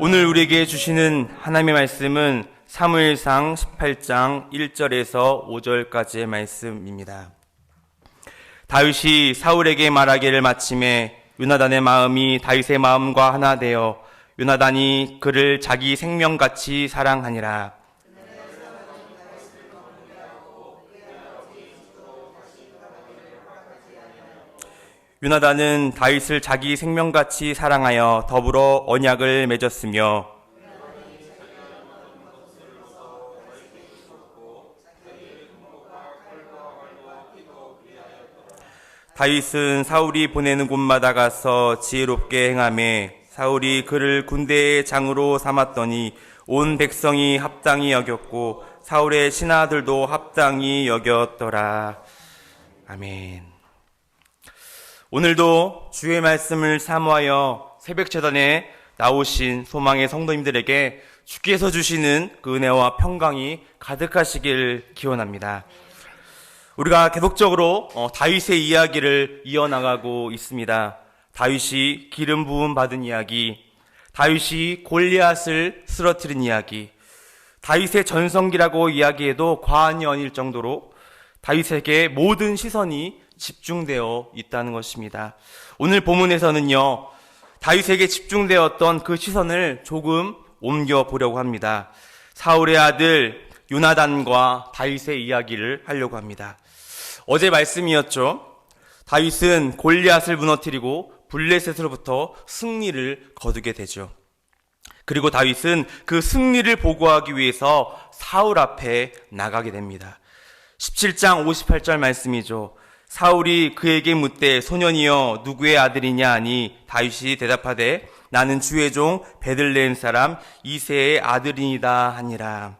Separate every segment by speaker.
Speaker 1: 오늘 우리에게 주시는 하나님의 말씀은 사무엘상 18장 1절에서 5절까지의 말씀입니다. 다윗이 사울에게 말하기를 마침에 요나단의 마음이 다윗의 마음과 하나 되어 요나단이 그를 자기 생명같이 사랑하니라. 요나단은 다윗을 자기 생명같이 사랑하여 더불어 언약을 맺었으며 다윗은 사울이 보내는 곳마다 가서 지혜롭게 행하매 사울이 그를 군대의 장으로 삼았더니 온 백성이 합당히 여겼고 사울의 신하들도 합당히 여겼더라. 아멘. 오늘도 주의 말씀을 사모하여 새벽제단에 나오신 소망의 성도님들에게 주께서 주시는 그 은혜와 평강이 가득하시길 기원합니다. 우리가 계속적으로 다윗의 이야기를 이어나가고 있습니다. 다윗이 기름 부음 받은 이야기, 다윗이 골리앗을 쓰러뜨린 이야기, 다윗의 전성기라고 이야기해도 과언이 아닐 정도로 다윗에게 모든 시선이 집중되어 있다는 것입니다. 오늘 본문에서는요, 다윗에게 집중되었던 그 시선을 조금 옮겨보려고 합니다. 사울의 아들 요나단과 다윗의 이야기를 하려고 합니다. 어제 말씀이었죠. 다윗은 골리앗을 무너뜨리고 블레셋으로부터 승리를 거두게 되죠. 그리고 다윗은 그 승리를 보고하기 위해서 사울 앞에 나가게 됩니다. 17장 58절 말씀이죠. 사울이 그에게 묻되 소년이여 누구의 아들이냐 하니 다윗이 대답하되 나는 주의 종 베들레헴 사람 이새의 아들이니이다 하니라.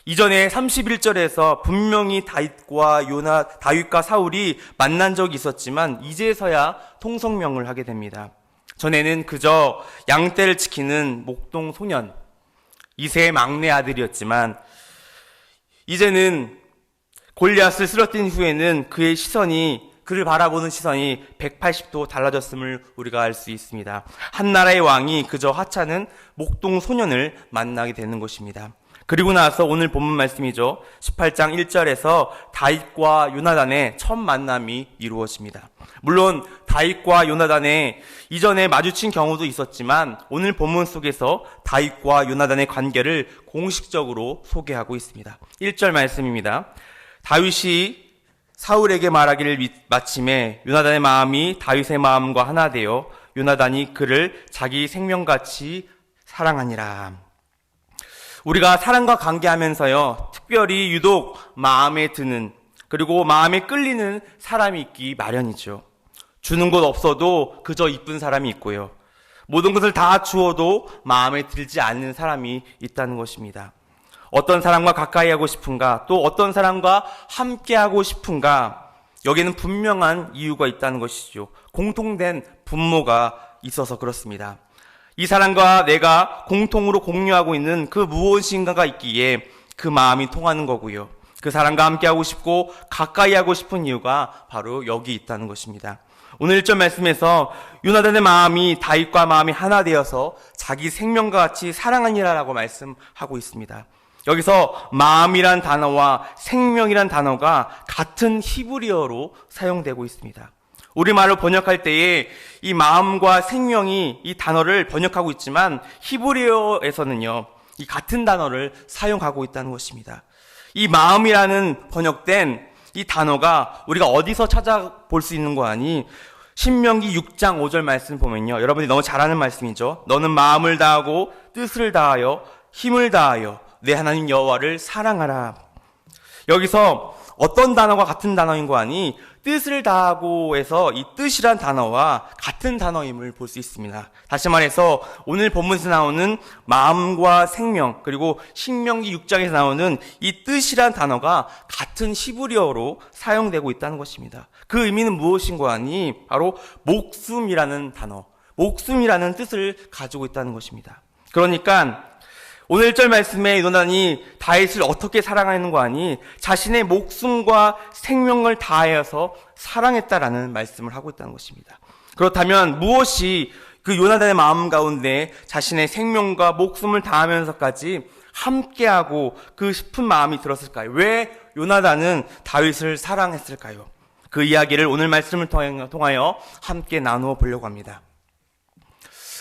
Speaker 1: 이전에 31절에서 분명히 다윗과 사울이 만난 적이 있었지만 이제서야 통성명을 하게 됩니다. 전에는 그저 양떼를 지키는 목동 소년 이새의 막내 아들이었지만 이제는 골리앗을 쓰러뜨린 후에는 그를 바라보는 시선이 180도 달라졌음을 우리가 알 수 있습니다. 한 나라의 왕이 그저 하찮은 목동 소년을 만나게 되는 것입니다. 그리고 나서 오늘 본문 말씀이죠. 18장 1절에서 다윗과 요나단의 첫 만남이 이루어집니다. 물론 다윗과 요나단의 이전에 마주친 경우도 있었지만 오늘 본문 속에서 다윗과 요나단의 관계를 공식적으로 소개하고 있습니다. 1절 말씀입니다. 다윗이 사울에게 말하기를 마침에 요나단의 마음이 다윗의 마음과 하나 되어 요나단이 그를 자기 생명같이 사랑하니라. 우리가 사랑과 관계하면서요, 특별히 유독 마음에 드는 그리고 마음에 끌리는 사람이 있기 마련이죠. 주는 것 없어도 그저 이쁜 사람이 있고요. 모든 것을 다 주어도 마음에 들지 않는 사람이 있다는 것입니다. 어떤 사람과 가까이 하고 싶은가, 또 어떤 사람과 함께 하고 싶은가, 여기에는 분명한 이유가 있다는 것이죠. 공통된 분모가 있어서 그렇습니다. 이 사람과 내가 공통으로 공유하고 있는 그 무엇인가가 있기에 그 마음이 통하는 거고요. 그 사람과 함께 하고 싶고 가까이 하고 싶은 이유가 바로 여기 있다는 것입니다. 오늘 1절 말씀에서 요나단의 마음이 다윗과 마음이 하나 되어서 자기 생명과 같이 사랑하니라라고 말씀하고 있습니다. 여기서 마음이란 단어와 생명이란 단어가 같은 히브리어로 사용되고 있습니다. 우리말로 번역할 때에 이 마음과 생명이 이 단어를 번역하고 있지만 히브리어에서는요, 이 같은 단어를 사용하고 있다는 것입니다. 이 마음이라는 번역된 이 단어가 우리가 어디서 찾아볼 수 있는 거 아니? 신명기 6장 5절 말씀 보면요, 여러분이 너무 잘 아는 말씀이죠. 너는 마음을 다하고 뜻을 다하여 힘을 다하여 내 하나님 여호와를 사랑하라. 여기서 어떤 단어가 같은 단어인 거 아니? 뜻을 다하고 해서 이 뜻이란 단어와 같은 단어임을 볼 수 있습니다. 다시 말해서 오늘 본문에서 나오는 마음과 생명, 그리고 신명기 6장에서 나오는 이 뜻이란 단어가 같은 히브리어로 사용되고 있다는 것입니다. 그 의미는 무엇인 거 아니? 바로 목숨이라는 단어, 목숨이라는 뜻을 가지고 있다는 것입니다. 그러니까 오늘 1절 말씀에 요나단이 다윗을 어떻게 사랑하는 거 아니? 자신의 목숨과 생명을 다하여서 사랑했다라는 말씀을 하고 있다는 것입니다. 그렇다면 무엇이 그 요나단의 마음 가운데 자신의 생명과 목숨을 다하면서까지 함께하고 그 싶은 마음이 들었을까요? 왜 요나단은 다윗을 사랑했을까요? 그 이야기를 오늘 말씀을 통하여 함께 나누어 보려고 합니다.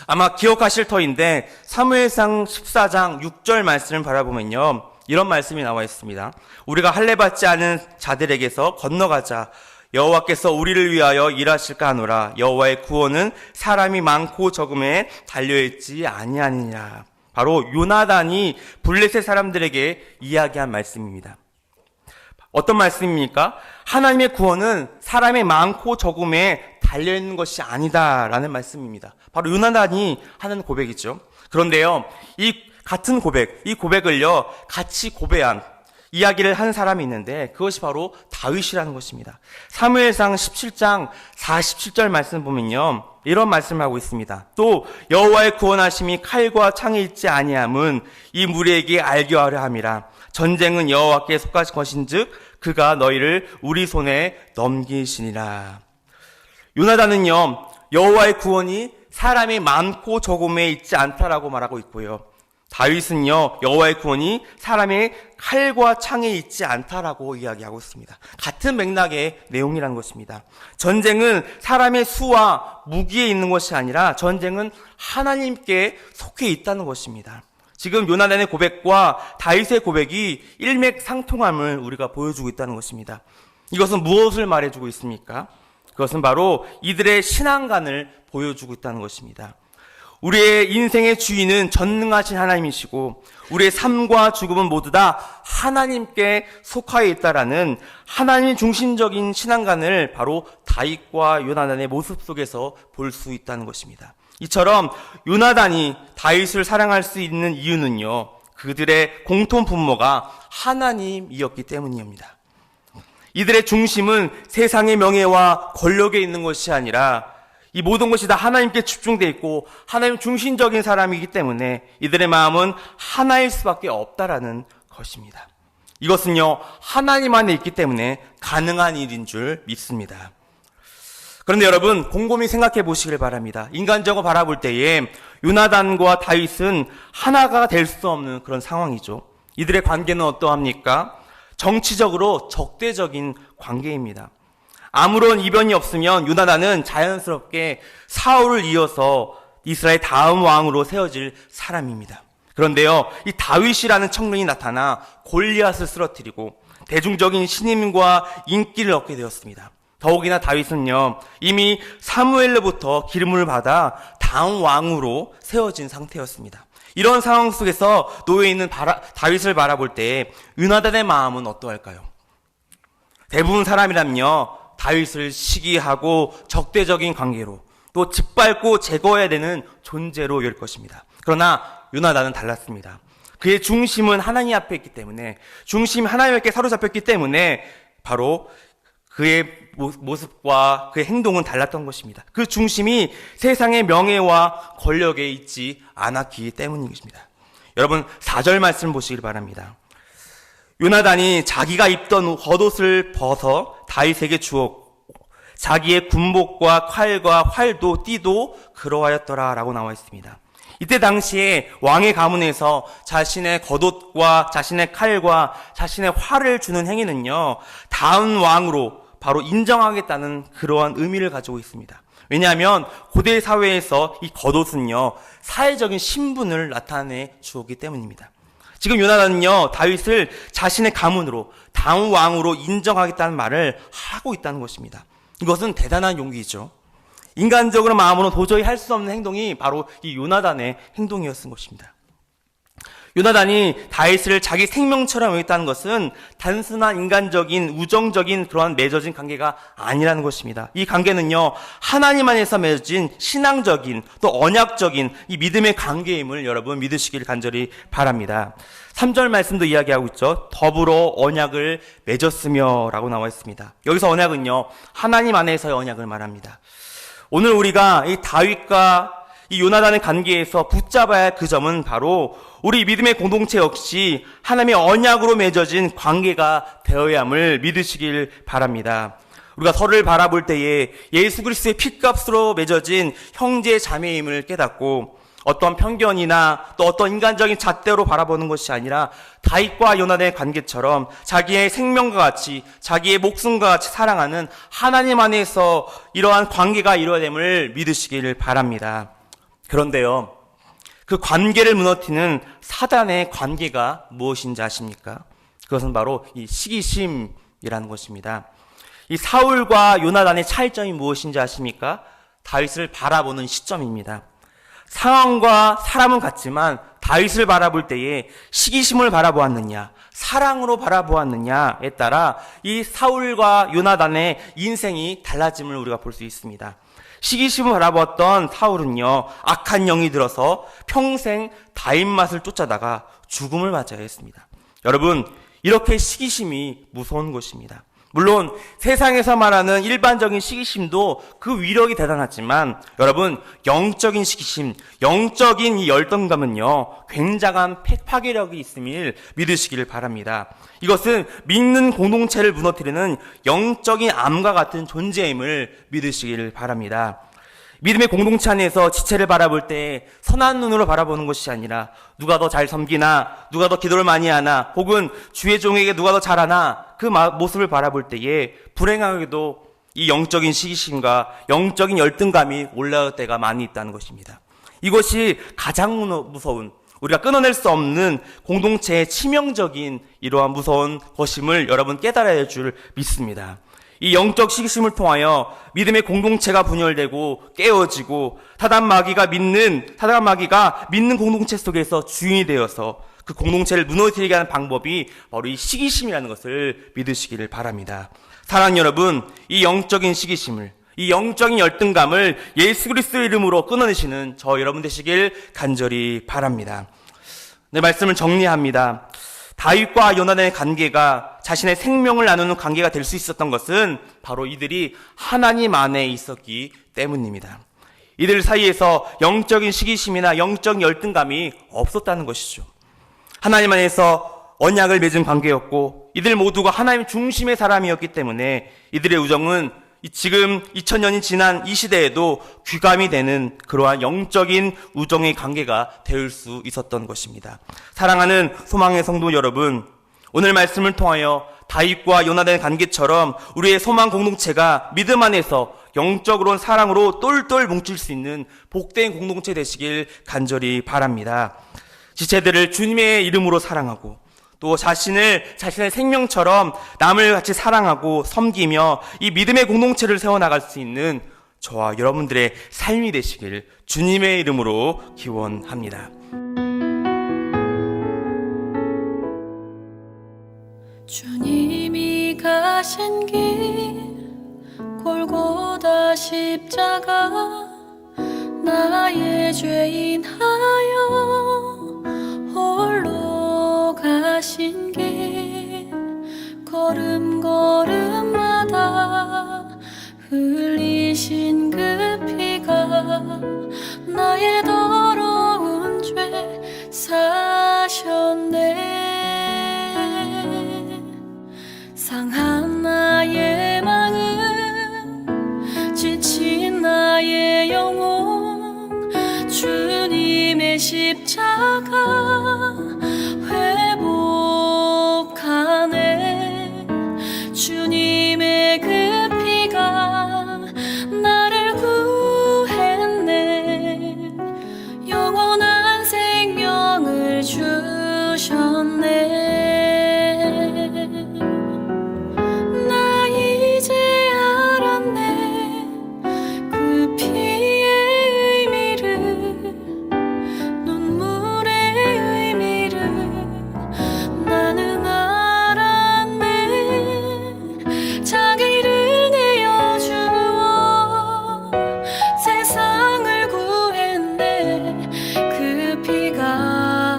Speaker 1: 아마 기억하실 터인데 사무엘상 14장 6절 말씀을 바라보면요, 이런 말씀이 나와 있습니다. 우리가 할례받지 않은 자들에게서 건너가자. 여호와께서 우리를 위하여 일하실까 하노라. 여호와의 구원은 사람이 많고 적음에 달려있지 아니하니라. 바로 요나단이 블레셋 사람들에게 이야기한 말씀입니다. 어떤 말씀입니까? 하나님의 구원은 사람의 많고 적음에 달려있는 것이 아니다라는 말씀입니다. 바로 요나단이 하는 고백이죠. 그런데요, 이 같은 고백, 이 고백을요 같이 고배한 이야기를 한 사람이 있는데 그것이 바로 다윗이라는 것입니다. 사무엘상 17장 47절 말씀 보면요, 이런 말씀을 하고 있습니다. 또 여호와의 구원하심이 칼과 창에 있지 아니함은 이 무리에게 알게 하려 함이라. 전쟁은 여호와께 속하신 것인즉 그가 너희를 우리 손에 넘기시니라. 요나단은요, 여호와의 구원이 사람이 많고 적음에 있지 않다라고 말하고 있고요, 다윗은요, 여호와의 구원이 사람의 칼과 창에 있지 않다라고 이야기하고 있습니다. 같은 맥락의 내용이라는 것입니다. 전쟁은 사람의 수와 무기에 있는 것이 아니라 전쟁은 하나님께 속해 있다는 것입니다. 지금 요나단의 고백과 다윗의 고백이 일맥상통함을 우리가 보여주고 있다는 것입니다. 이것은 무엇을 말해주고 있습니까? 그것은 바로 이들의 신앙관을 보여주고 있다는 것입니다. 우리의 인생의 주인은 전능하신 하나님이시고 우리의 삶과 죽음은 모두 다 하나님께 속하여 있다라는 하나님 중심적인 신앙관을 바로 다윗과 요나단의 모습 속에서 볼 수 있다는 것입니다. 이처럼 요나단이 다윗을 사랑할 수 있는 이유는요, 그들의 공통 분모가 하나님이었기 때문입니다. 이들의 중심은 세상의 명예와 권력에 있는 것이 아니라 이 모든 것이 다 하나님께 집중되어 있고 하나님 중심적인 사람이기 때문에 이들의 마음은 하나일 수밖에 없다라는 것입니다. 이것은요, 하나님 안에 있기 때문에 가능한 일인 줄 믿습니다. 그런데 여러분, 곰곰이 생각해 보시길 바랍니다. 인간적으로 바라볼 때에 요나단과 다윗은 하나가 될 수 없는 그런 상황이죠. 이들의 관계는 어떠합니까? 정치적으로 적대적인 관계입니다. 아무런 이변이 없으면 요나단은 자연스럽게 사울을 이어서 이스라엘 다음 왕으로 세워질 사람입니다. 그런데요, 이 다윗이라는 청년이 나타나 골리앗을 쓰러뜨리고 대중적인 신임과 인기를 얻게 되었습니다. 더욱이나 다윗은요, 이미 사무엘로부터 기름을 받아 다음 왕으로 세워진 상태였습니다. 이런 상황 속에서 놓여 있는 다윗을 바라볼 때 요나단의 마음은 어떠할까요? 대부분 사람이라면요, 다윗을 시기하고 적대적인 관계로 또 짓밟고 제거해야 되는 존재로 열 것입니다. 그러나 요나단은 달랐습니다. 그의 중심은 하나님 앞에 있기 때문에, 중심이 하나님께 사로잡혔기 때문에 바로 그의 모습과 그의 행동은 달랐던 것입니다. 그 중심이 세상의 명예와 권력에 있지 않았기 때문입니다. 여러분, 4절 말씀 보시길 바랍니다. 요나단이 자기가 입던 겉옷을 벗어 다윗에게 주었고 자기의 군복과 칼과 활도 띠도 그러하였더라 라고 나와 있습니다. 이때 당시에 왕의 가문에서 자신의 겉옷과 자신의 칼과 자신의 활을 주는 행위는요, 다음 왕으로 바로 인정하겠다는 그러한 의미를 가지고 있습니다. 왜냐하면 고대 사회에서 이 겉옷은요, 사회적인 신분을 나타내 주었기 때문입니다. 지금 요나단은요, 다윗을 자신의 가문으로 다음 왕으로 인정하겠다는 말을 하고 있다는 것입니다. 이것은 대단한 용기이죠. 인간적으로 마음으로 도저히 할 수 없는 행동이 바로 이 요나단의 행동이었던 것입니다. 요나단이 다윗을 자기 생명처럼 여겼다는 것은 단순한 인간적인 우정적인 그러한 맺어진 관계가 아니라는 것입니다. 이 관계는요, 하나님 안에서 맺어진 신앙적인 또 언약적인 이 믿음의 관계임을 여러분 믿으시길 간절히 바랍니다. 3절 말씀도 이야기하고 있죠. 더불어 언약을 맺었으며 라고 나와 있습니다. 여기서 언약은요, 하나님 안에서의 언약을 말합니다. 오늘 우리가 이 다윗과 이 요나단의 관계에서 붙잡아야 할 그 점은 바로 우리 믿음의 공동체 역시 하나님의 언약으로 맺어진 관계가 되어야 함을 믿으시길 바랍니다. 우리가 서로를 바라볼 때에 예수 그리스도의 핏값으로 맺어진 형제 자매임을 깨닫고 어떤 편견이나 또 어떤 인간적인 잣대로 바라보는 것이 아니라 다윗과 요나단의 관계처럼 자기의 생명과 같이 자기의 목숨과 같이 사랑하는 하나님 안에서 이러한 관계가 이루어짐을 믿으시기를 바랍니다. 그런데요, 그 관계를 무너뜨리는 사단의 관계가 무엇인지 아십니까? 그것은 바로 이 시기심이라는 것입니다. 이 사울과 요나단의 차이점이 무엇인지 아십니까? 다윗을 바라보는 시점입니다. 상황과 사람은 같지만 다윗을 바라볼 때에 시기심을 바라보았느냐, 사랑으로 바라보았느냐에 따라 이 사울과 요나단의 인생이 달라짐을 우리가 볼 수 있습니다. 시기심을 바라보았던 사울은요, 악한 영이 들어서 평생 다윗 맛을 쫓아다가 죽음을 맞아야 했습니다. 여러분, 이렇게 시기심이 무서운 것입니다. 물론 세상에서 말하는 일반적인 시기심도 그 위력이 대단하지만 여러분, 영적인 시기심, 영적인 이 열등감은요, 굉장한 파괴력이 있음을 믿으시기를 바랍니다. 이것은 믿는 공동체를 무너뜨리는 영적인 암과 같은 존재임을 믿으시기를 바랍니다. 믿음의 공동체 안에서 지체를 바라볼 때 선한 눈으로 바라보는 것이 아니라 누가 더 잘 섬기나, 누가 더 기도를 많이 하나, 혹은 주의 종에게 누가 더 잘하나, 그 모습을 바라볼 때에 불행하게도 이 영적인 시기심과 영적인 열등감이 올라올 때가 많이 있다는 것입니다. 이것이 가장 무서운, 우리가 끊어낼 수 없는 공동체의 치명적인 이러한 무서운 것임을 여러분 깨달아야 할 줄 믿습니다. 이 영적 시기심을 통하여 믿음의 공동체가 분열되고 깨어지고 사단 마귀가 믿는 공동체 속에서 주인이 되어서 그 공동체를 무너뜨리게 하는 방법이 바로 이 시기심이라는 것을 믿으시기를 바랍니다. 사랑하는 여러분, 이 영적인 시기심을, 이 영적인 열등감을 예수 그리스도의 이름으로 끊어내시는 저 여러분 되시길 간절히 바랍니다. 내 말씀을 정리합니다. 다윗과 요나단의 관계가 자신의 생명을 나누는 관계가 될 수 있었던 것은 바로 이들이 하나님 안에 있었기 때문입니다. 이들 사이에서 영적인 시기심이나 영적 열등감이 없었다는 것이죠. 하나님 안에서 언약을 맺은 관계였고 이들 모두가 하나님 중심의 사람이었기 때문에 이들의 우정은 지금 2000년이 지난 이 시대에도 귀감이 되는 그러한 영적인 우정의 관계가 될 수 있었던 것입니다. 사랑하는 소망의 성도 여러분, 오늘 말씀을 통하여 다윗과 요나단의 관계처럼 우리의 소망 공동체가 믿음 안에서 영적으로는 사랑으로 똘똘 뭉칠 수 있는 복된 공동체 되시길 간절히 바랍니다. 지체들을 주님의 이름으로 사랑하고 또 자신의 생명처럼 남을 같이 사랑하고 섬기며 이 믿음의 공동체를 세워나갈 수 있는 저와 여러분들의 삶이 되시길 주님의 이름으로 기원합니다.
Speaker 2: 주님이 가신 길 골고다 십자가 나의 죄인하여 홀로 가신 길 걸음걸음마다 흘리신 그 피가 나의 더러운 죄 사셨네. 상한 나의 마음 지친 나의 영혼 주님의 십자가 회복하네. 주님의 그 피가 나를 구했네. 영원한 생명을 주셨네. 나 이제 알았네. 그 피의 의미를, 눈물의 의미를 나는 알았네. 자기를 내어주어 세상을 구했네. 그 피가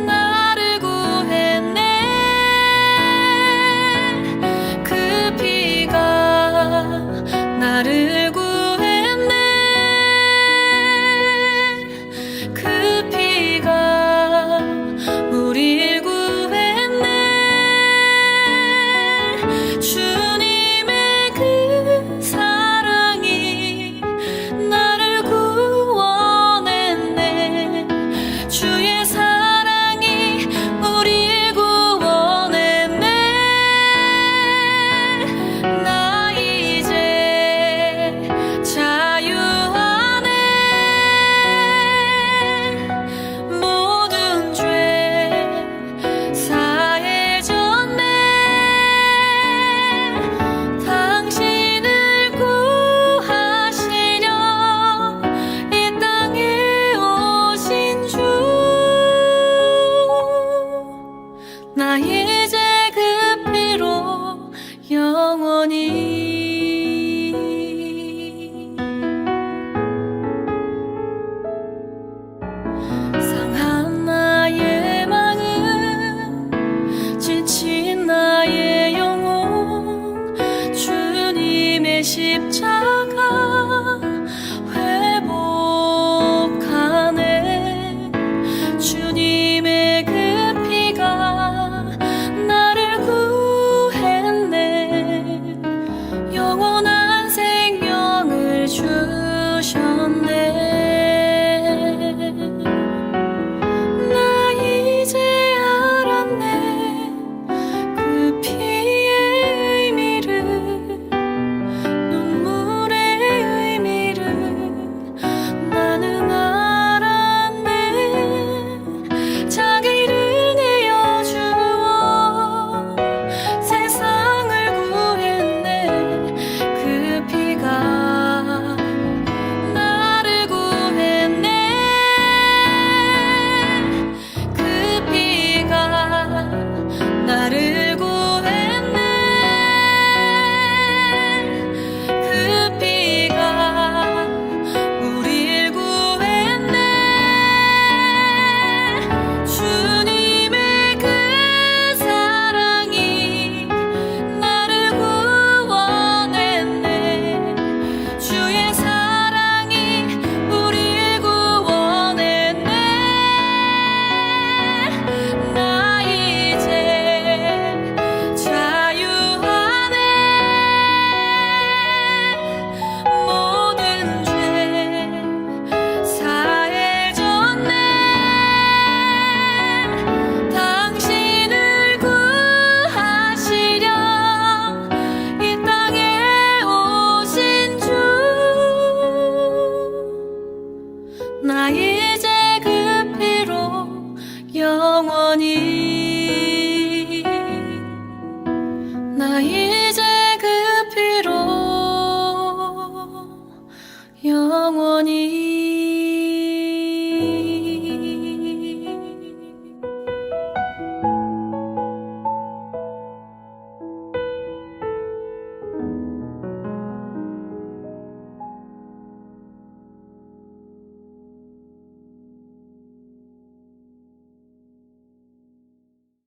Speaker 2: 나를 구했네. 영원히